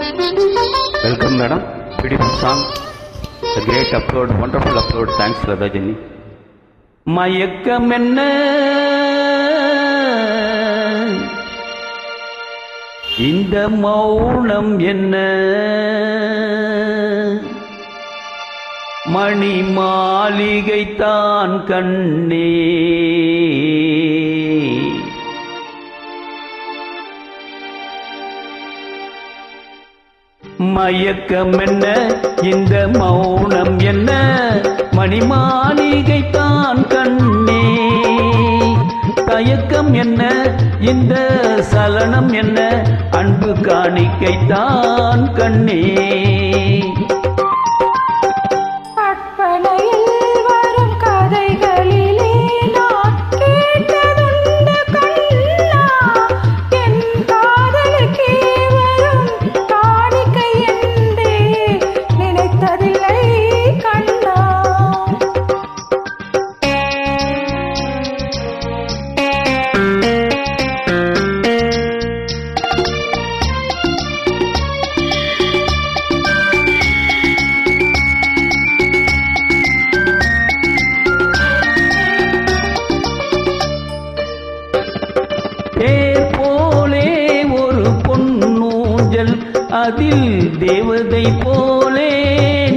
Welcome, madam. Beautiful song. A great upload, wonderful upload. Thanks, Radhajani. மயக்கம் என்ன இந்த மௌனம் என்ன மணி மாளிகை தான் கண்ணே மயக்கம் என்ன இந்த மௌனம் என்ன மணி மாளிகை தான் கண்ணே தயக்கம் என்ன இந்த சலனம் என்ன அன்பு காணிக்கை தான் கண்ணே போலே ஒரு பொன்னூஞ்சல் அதில் தேவதை போலே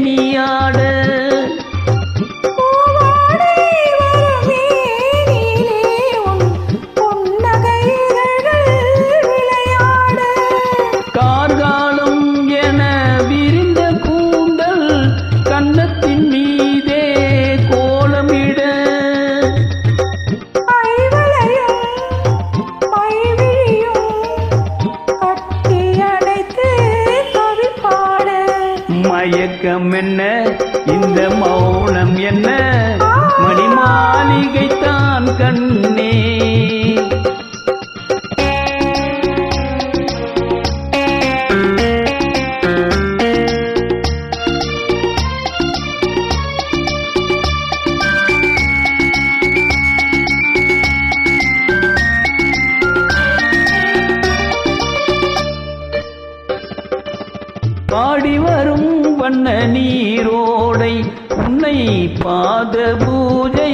நீ ஆட கார்காலம் என விரிந்த கூந்தல் கன்னத்தின் மீதே கோலமிட மயக்கம் என்ன இந்த மௌனம் என்ன மணி மாளிகை தான் கண்ணே பாடி வரும் வண்ண நீரோடை உன்னை பாத பூஜை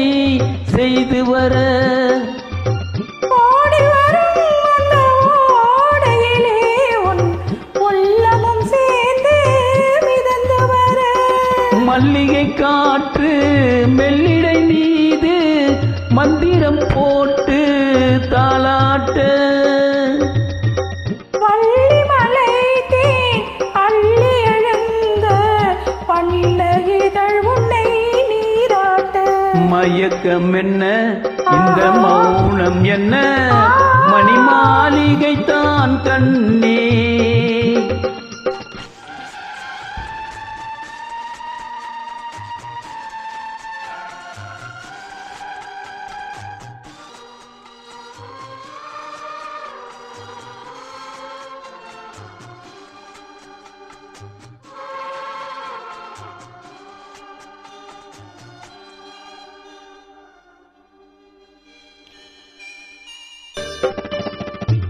செய்து வர மல்லிகை காற்று மெல்லிடை மீது மந்திரம் போட்டு தாளாட்ட மயக்கம் என்ன இந்த மௌனம் என்ன மணி மாளிகை தான் கண்ணே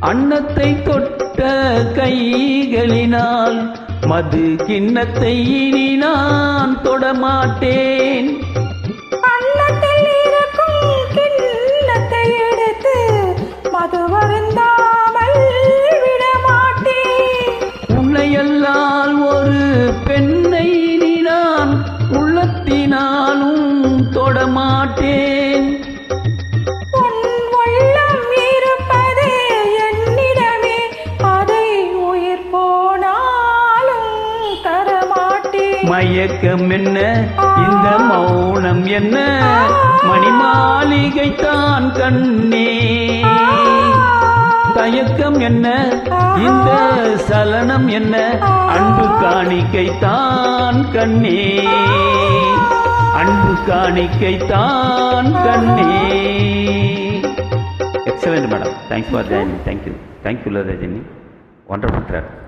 அன்னத்தை தொட்ட கைகளினால் மது கிண்ணத்தை இனி நான் தொடமாட்டேன் அன்னத்தில் இருக்கும் கிண்ணத்தை எடுத்து மது வருந்தாமல் விடமாட்டேன் உன்னையல்லால் ஒரு பெண்ணை இனி நான் உள்ளத்தினாலும் தொடமாட்டேன் மயக்கம் என்ன இந்த மௌனம் என்ன மணி மாளிகை தான் கண்ணே தயக்கம் என்ன இந்த சலனம் என்ன அன்பு காணிக்கை தான் கண்ணே அன்பு காணிக்கை தான் கண்ணே excellent madam thanks for joining thank you Radhajani wonderful track